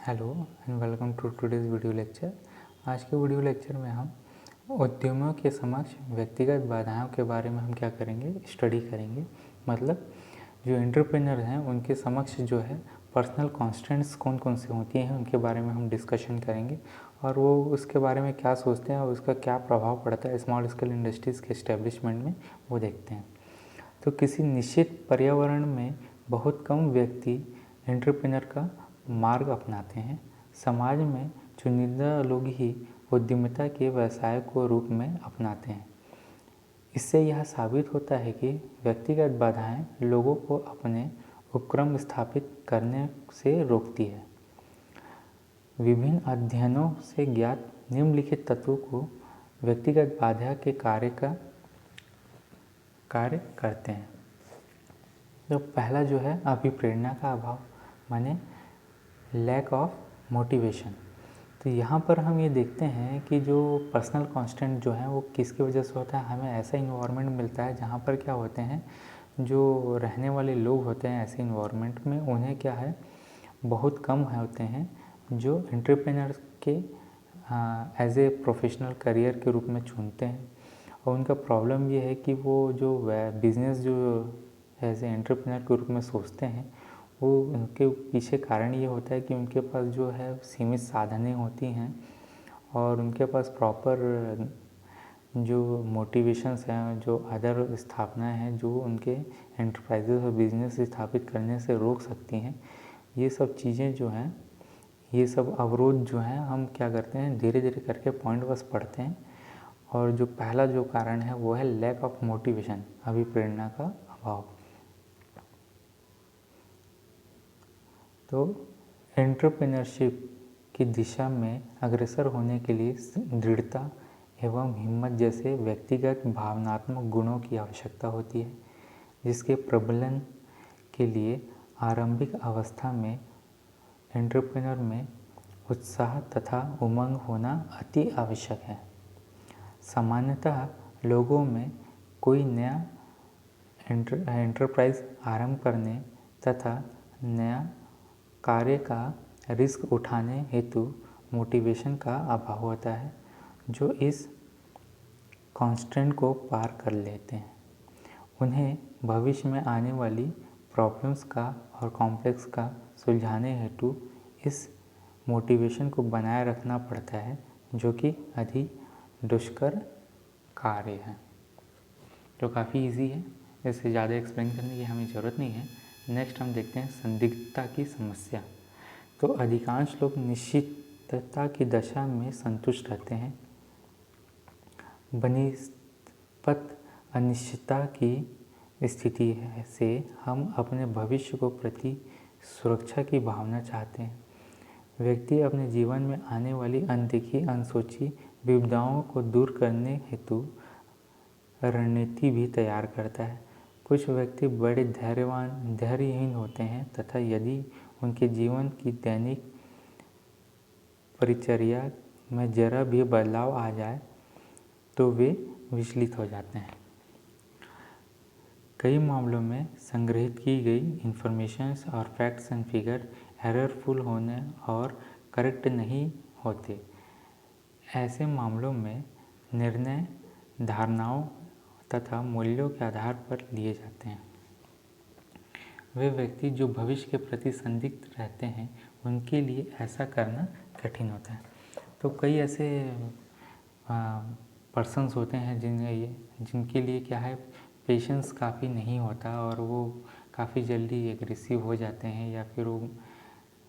Hello and welcome to today's video lecture. आज के video lecture में हम उद्यमियों के समक्ष व्यक्तिगत बाधाओं के बारे में हम क्या करेंगे, स्टडी करेंगे। मतलब जो एंटरप्रेन्योर हैं उनके समक्ष जो है पर्सनल कॉन्स्टेंट्स कौन कौन से होती हैं उनके बारे में हम डिस्कशन करेंगे और वो उसके बारे में क्या सोचते हैं और उसका क्या प्रभाव पड़ता है स्मॉल स्केल इंडस्ट्रीज़ के इस्टेब्लिशमेंट में, वो देखते हैं। तो किसी निश्चित पर्यावरण में बहुत कम व्यक्ति एंटरप्रेन्योर का मार्ग अपनाते हैं। समाज में चुनिंदा लोग ही उद्यमिता के व्यवसाय को रूप में अपनाते हैं। इससे यह साबित होता है कि व्यक्तिगत बाधाएं लोगों को अपने उपक्रम स्थापित करने से रोकती है। विभिन्न अध्ययनों से ज्ञात निम्नलिखित तत्वों को व्यक्तिगत बाधा के कार्य करते हैं। तो पहला जो है अभिप्रेरणा का अभाव, माने लैक ऑफ मोटिवेशन। तो यहाँ पर हम ये देखते हैं कि जो पर्सनल कांस्टेंट जो है वो किसकी वजह से होता है। हमें ऐसा इन्वायरमेंट मिलता है जहाँ पर क्या होते हैं, जो रहने वाले लोग होते हैं ऐसे इन्वायरमेंट में, उन्हें क्या है बहुत कम होते हैं जो एंटरप्रेन्योर के एज ए प्रोफेशनल करियर के रूप में चुनते हैं। और उनका प्रॉब्लम ये है कि वो जो बिज़नेस जो एज ए एंटरप्रेन्योर के रूप में सोचते हैं, वो उनके पीछे कारण ये होता है कि उनके पास जो है सीमित साधनें होती हैं और उनके पास प्रॉपर जो मोटिवेशंस हैं, जो अदर स्थापनाएं हैं जो उनके एंटरप्राइजेस और बिजनेस स्थापित करने से रोक सकती हैं। ये सब चीज़ें जो हैं, ये सब अवरोध जो हैं, हम क्या करते हैं धीरे धीरे करके पॉइंट वाइज पढ़ते हैं। और जो पहला जो कारण है वो है लैक ऑफ मोटिवेशन, अभिप्रेरणा का अभाव। तो एंटरप्रेन्योरशिप की दिशा में अग्रसर होने के लिए दृढ़ता एवं हिम्मत जैसे व्यक्तिगत भावनात्मक गुणों की आवश्यकता होती है, जिसके प्रबलन के लिए आरंभिक अवस्था में एंटरप्रेन्योर में उत्साह तथा उमंग होना अति आवश्यक है। सामान्यतः लोगों में कोई नया एंटरप्राइज आरंभ करने तथा नया कार्य का रिस्क उठाने हेतु मोटिवेशन का अभाव होता है, जो इस कॉन्स्टेंट को पार कर लेते हैं। उन्हें भविष्य में आने वाली प्रॉब्लम्स का और कॉम्प्लेक्स का सुलझाने हेतु इस मोटिवेशन को बनाए रखना पड़ता है, जो कि अधिक दुष्कर कार्य है। तो काफ़ी इजी है, इससे ज़्यादा एक्सप्लेन करने की हमें ज़रूरत नहीं है। नेक्स्ट हम देखते हैं संदिग्धता की समस्या। तो अधिकांश लोग निश्चितता की दशा में संतुष्ट रहते हैं। बनिस्पत अनिश्चितता की स्थिति से हम अपने भविष्य को प्रति सुरक्षा की भावना चाहते हैं। व्यक्ति अपने जीवन में आने वाली अनदेखी अनसोची विपदाओं को दूर करने हेतु रणनीति भी तैयार करता है। कुछ व्यक्ति बड़े धैर्यहीन होते हैं तथा यदि उनके जीवन की दैनिक परिचर्या में जरा भी बदलाव आ जाए तो वे विचलित हो जाते हैं। कई मामलों में संग्रहित की गई इंफॉर्मेशंस और फैक्ट्स एंड फिगर एररफुल होने और करेक्ट नहीं होते। ऐसे मामलों में निर्णय धारणाओं तथा मूल्यों के आधार पर लिए जाते हैं। वे व्यक्ति जो भविष्य के प्रति संदिग्ध रहते हैं, उनके लिए ऐसा करना कठिन होता है। तो कई ऐसे पर्सन्स होते हैं जिनके लिए क्या है पेशेंस काफ़ी नहीं होता और वो काफ़ी जल्दी एग्रेसिव हो जाते हैं या फिर वो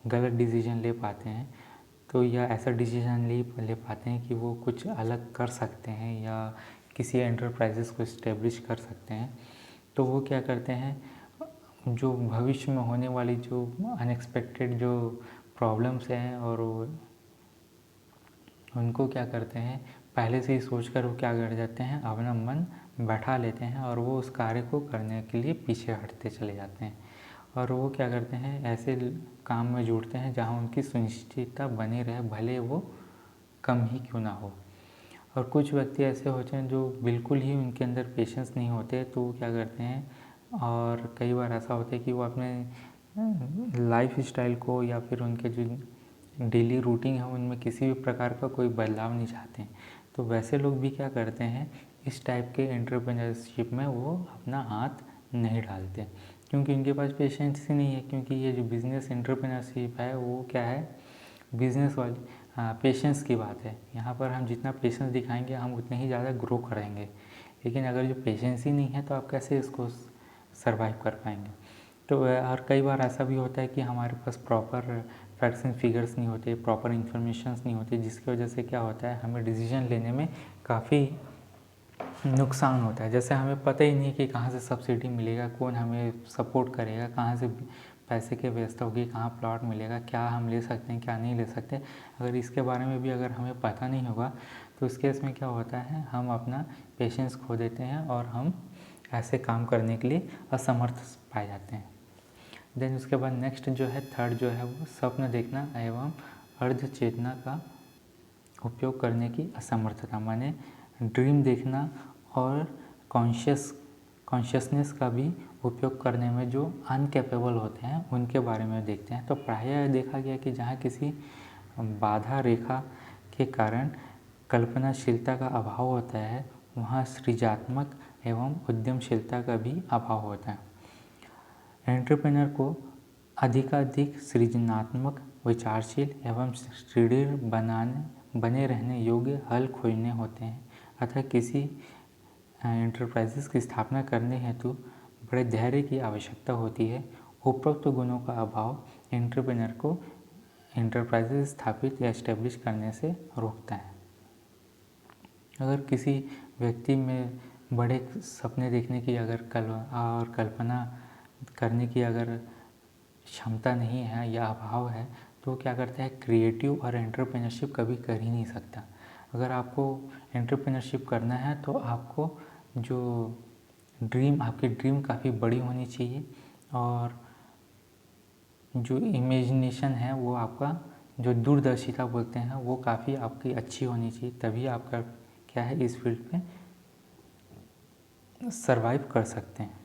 गलत डिसीजन ले पाते हैं। तो या ऐसा डिसीजन ले पाते हैं कि वो कुछ अलग कर सकते हैं या किसी एंटरप्राइजेस को इस्टेब्लिश कर सकते हैं। तो वो क्या करते हैं, जो भविष्य में होने वाली जो अनएक्सपेक्टेड जो प्रॉब्लम्स हैं और उनको क्या करते हैं पहले से ही सोचकर वो क्या कर जाते हैं, अपना मन बैठा लेते हैं और वो उस कार्य को करने के लिए पीछे हटते चले जाते हैं। और वो क्या करते हैं, ऐसे काम में जुड़ते हैं जहाँ उनकी सुनिश्चितता बनी रहे, भले वो कम ही क्यों ना हो। और कुछ व्यक्ति ऐसे होते हैं जो बिल्कुल ही उनके अंदर पेशेंस नहीं होते, तो वो क्या करते हैं और कई बार ऐसा होता है कि वो अपने लाइफ स्टाइल को या फिर उनके जो डेली रूटीन है उनमें किसी भी प्रकार का कोई बदलाव नहीं चाहते हैं, तो वैसे लोग भी क्या करते हैं, इस टाइप के एंटरप्रेन्योरशिप में वो अपना हाथ नहीं डालते, क्योंकि उनके पास पेशेंस ही नहीं है। क्योंकि ये जो बिज़नेस एंटरप्रेन्योरशिप है वो क्या है, बिज़नेस वाली पेशेंस की बात है। यहाँ पर हम जितना पेशेंस दिखाएंगे हम उतने ही ज़्यादा ग्रो करेंगे, लेकिन अगर जो पेशेंस ही नहीं है तो आप कैसे इसको सरवाइव कर पाएंगे। तो और कई बार ऐसा भी होता है कि हमारे पास प्रॉपर फैक्ट्स एंड फिगर्स नहीं होते, प्रॉपर इन्फॉर्मेशंस नहीं होती, जिसकी वजह से क्या होता है, हमें डिसीजन लेने में काफ़ी नुकसान होता है। जैसे हमें पता ही नहीं कि कहाँ से सब्सिडी मिलेगा, कौन हमें सपोर्ट करेगा, कहाँ से पैसे की व्यवस्था होगी, कहाँ प्लॉट मिलेगा, क्या हम ले सकते हैं क्या नहीं ले सकते। अगर इसके बारे में भी अगर हमें पता नहीं होगा तो इस केस में क्या होता है, हम अपना पेशेंस खो देते हैं और हम ऐसे काम करने के लिए असमर्थ पाए जाते हैं। देन उसके बाद नेक्स्ट जो है, थर्ड जो है वो स्वप्न देखना एवं अर्ध चेतना का उपयोग करने की असमर्थता, माने ड्रीम देखना और कॉन्शियसनेस का भी उपयोग करने में जो अनकेपेबल होते हैं उनके बारे में देखते हैं। तो प्रायः देखा गया कि जहाँ किसी बाधा रेखा के कारण कल्पनाशीलता का अभाव होता है, वहाँ सृजनात्मक एवं उद्यमशीलता का भी अभाव होता है। एंटरप्रेन्योर को अधिकाधिक सृजनात्मक, विचारशील एवं सुदृढ़ बने रहने योग्य हल खोजने होते हैं। अतः किसी एंटरप्राइजेस की स्थापना करने हेतु बड़े धैर्य की आवश्यकता होती है। उपरोक्त गुणों का अभाव एंटरप्रेन्योर को एंटरप्राइजेस स्थापित या एस्टेब्लिश करने से रोकता है। अगर किसी व्यक्ति में बड़े सपने देखने की अगर कल्पना करने की अगर क्षमता नहीं है या अभाव है तो क्या करता है, क्रिएटिव और एंटरप्रेन्योरशिप कभी कर ही नहीं सकता। अगर आपको एंटरप्रेन्योरशिप करना है तो आपको जो आपकी ड्रीम काफ़ी बड़ी होनी चाहिए और जो इमेजिनेशन है वो आपका, जो दूरदर्शिता बोलते हैं, वो काफ़ी आपकी अच्छी होनी चाहिए, तभी आपका क्या है इस फील्ड में सरवाइव कर सकते हैं।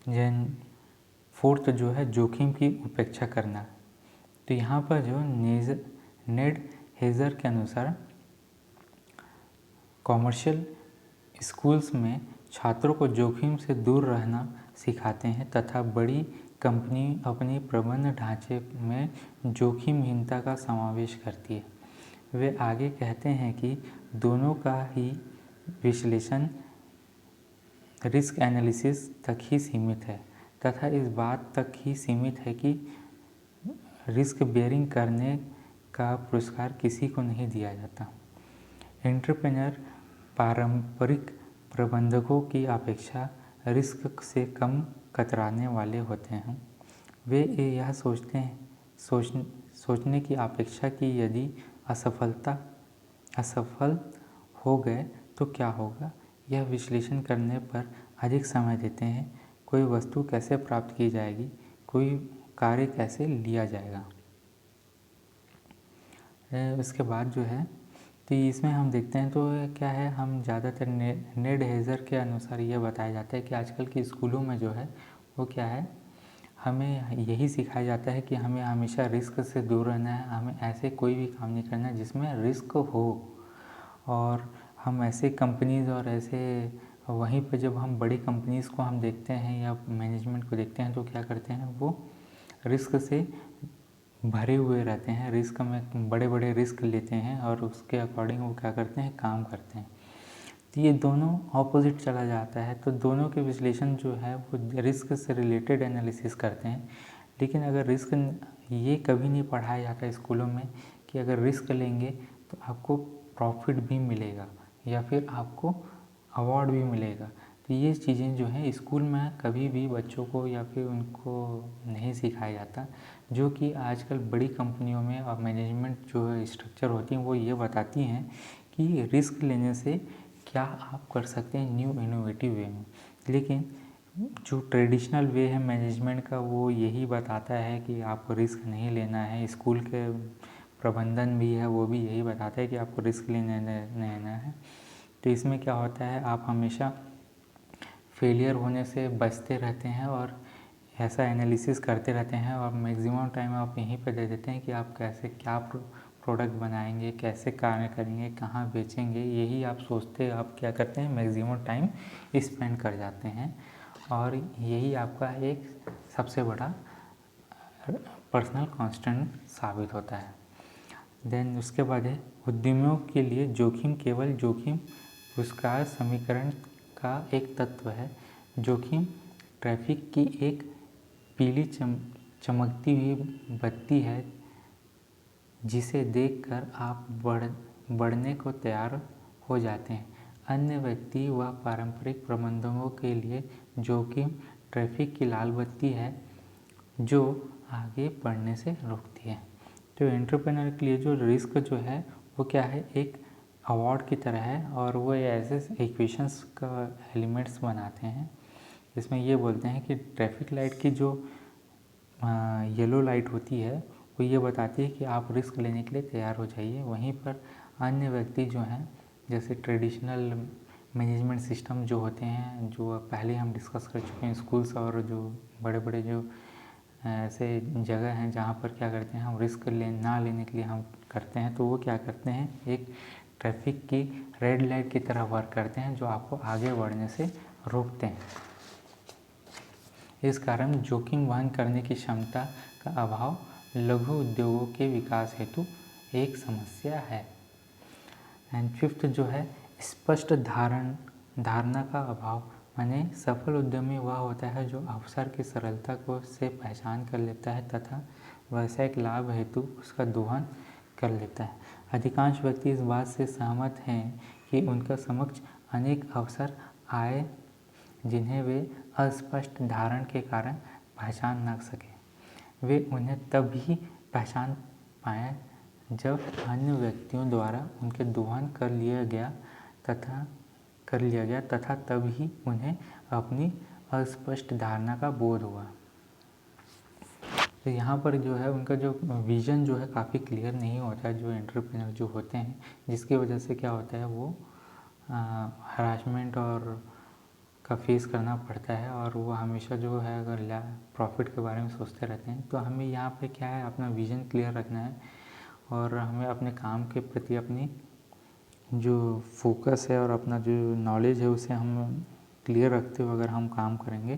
देन फोर्थ जो है, जोखिम की उपेक्षा करना। तो यहाँ पर जो नेड हेजर के अनुसार कॉमर्शियल स्कूल्स में छात्रों को जोखिम से दूर रहना सिखाते हैं तथा बड़ी कंपनी अपनी प्रबंध ढांचे में जोखिमहीनता का समावेश करती है। वे आगे कहते हैं कि दोनों का ही विश्लेषण रिस्क एनालिसिस तक ही सीमित है तथा इस बात तक ही सीमित है कि रिस्क बेयरिंग करने का पुरस्कार किसी को नहीं दिया जाता। एंटरप्रेन्योर पारंपरिक प्रबंधकों की अपेक्षा रिस्क से कम कतराने वाले होते हैं। वे यह सोचने की अपेक्षा कि यदि असफल हो गए तो क्या होगा, यह विश्लेषण करने पर अधिक समय देते हैं। कोई वस्तु कैसे प्राप्त की जाएगी, कोई कार्य कैसे लिया जाएगा। उसके बाद जो है तो इसमें हम देखते हैं तो क्या है, हम ज़्यादातर नेड हेजर के अनुसार ये बताया जाता है कि आजकल के स्कूलों में जो है वो क्या है, हमें यही सिखाया जाता है कि हमें हमेशा रिस्क से दूर रहना है, हमें ऐसे कोई भी काम नहीं करना है जिसमें रिस्क हो। और हम ऐसे कंपनीज़ और ऐसे वहीं पर जब हम बड़ी कंपनीज़ को हम देखते हैं या मैनेजमेंट को देखते हैं तो क्या करते हैं, वो रिस्क से भरे हुए रहते हैं, रिस्क में बड़े बड़े रिस्क लेते हैं और उसके अकॉर्डिंग वो क्या करते हैं, काम करते हैं। तो ये दोनों ऑपोजिट चला जाता है। तो दोनों के विश्लेषण जो है वो रिस्क से रिलेटेड एनालिसिस करते हैं, लेकिन अगर रिस्क ये कभी नहीं पढ़ाया जाता स्कूलों में कि अगर रिस्क लेंगे तो आपको प्रॉफिट भी मिलेगा या फिर आपको अवार्ड भी मिलेगा। तो ये चीज़ें जो हैं स्कूल में कभी भी बच्चों को या फिर उनको नहीं सिखाया जाता, जो कि आजकल बड़ी कंपनियों में और मैनेजमेंट जो स्ट्रक्चर होती हैं वो ये बताती हैं कि रिस्क लेने से क्या आप कर सकते हैं न्यू इनोवेटिव वे में। लेकिन जो ट्रेडिशनल वे है मैनेजमेंट का वो यही बताता है कि आपको रिस्क नहीं लेना है। स्कूल के प्रबंधन भी है वो भी यही बताता है कि आपको रिस्क लेना है। तो इसमें क्या होता है, आप हमेशा फेलियर होने से बचते रहते हैं और ऐसा एनालिसिस करते रहते हैं और मैक्सिमम टाइम आप यहीं पे दे देते हैं कि आप कैसे क्या प्रोडक्ट बनाएंगे, कैसे कार्य करेंगे, कहाँ बेचेंगे, यही आप सोचते आप क्या करते हैं मैक्सिमम टाइम स्पेंड कर जाते हैं और यही आपका एक सबसे बड़ा पर्सनल कांस्टेंट साबित होता है। देन उसके बाद है उद्यमियों के लिए जोखिम केवल जोखिम पुरस्कार समीकरण का एक तत्व है। जोखिम ट्रैफिक की एक पीली चमकती हुई बत्ती है जिसे देखकर आप बढ़ने को तैयार हो जाते हैं। अन्य व्यक्ति व पारंपरिक प्रबंधकों के लिए जोखिम ट्रैफिक की लाल बत्ती है जो आगे बढ़ने से रोकती है। तो एंटरप्रेन्योर के लिए जो रिस्क जो है वो क्या है, एक अवार्ड की तरह है और वो ऐसे इक्वेशंस का एलिमेंट्स बनाते हैं जिसमें ये बोलते हैं कि ट्रैफिक लाइट की जो येलो लाइट होती है वो ये बताती है कि आप रिस्क लेने के लिए तैयार हो जाइए। वहीं पर अन्य व्यक्ति जो हैं जैसे ट्रेडिशनल मैनेजमेंट सिस्टम जो होते हैं, जो पहले हम डिस्कस कर चुके हैं, स्कूल्स और जो बड़े बड़े जो ऐसे जगह हैं जहाँ पर क्या करते हैं हम रिस्क ना लेने के लिए हम करते हैं, तो वो क्या करते हैं एक ट्रैफिक की रेड लाइट की तरह वर्क करते हैं जो आपको आगे बढ़ने से रोकते हैं। इस कारण जोखिम वहन करने की क्षमता का अभाव लघु उद्योगों के विकास हेतु एक समस्या है। एंड फिफ्थ जो है स्पष्ट धारणा का अभाव, माने सफल उद्यमी वह होता है जो अवसर की सरलता को से पहचान कर लेता है तथा व्यावसायिक लाभ हेतु उसका दोहन कर लेता है। अधिकांश व्यक्ति इस बात से सहमत हैं कि उनका समक्ष अनेक अवसर आए जिन्हें वे अस्पष्ट धारण के कारण पहचान न सके। वे उन्हें तभी पहचान पाए जब अन्य व्यक्तियों द्वारा उनके दोहन कर लिया गया तथा तभी उन्हें अपनी अस्पष्ट धारणा का बोध हुआ। तो यहाँ पर जो है उनका जो विज़न जो है काफ़ी क्लियर नहीं होता है जो एंटरप्रेन्योर जो होते हैं, जिसकी वजह से क्या होता है वो हरासमेंट और का फेस करना पड़ता है और वो हमेशा जो है अगर प्रॉफिट के बारे में सोचते रहते हैं। तो हमें यहाँ पे क्या है अपना विज़न क्लियर रखना है और हमें अपने काम के प्रति अपनी जो फोकस है और अपना जो नॉलेज है उसे हम क्लियर रखते हुए अगर हम काम करेंगे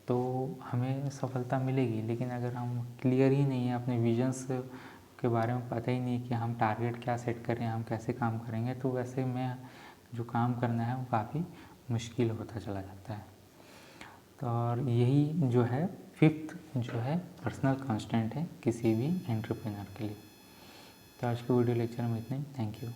तो हमें सफलता मिलेगी। लेकिन अगर हम क्लियर ही नहीं है, अपने विजन्स के बारे में पता ही नहीं कि हम टारगेट क्या सेट करें, हम कैसे काम करेंगे, तो वैसे में जो काम करना है वो काफ़ी मुश्किल होता चला जाता है। तो और यही जो है फिफ्थ जो है पर्सनल कांस्टेंट है किसी भी एंटरप्रेन्योर के लिए। तो आज के वीडियो लेक्चर में इतना ही। Thank you.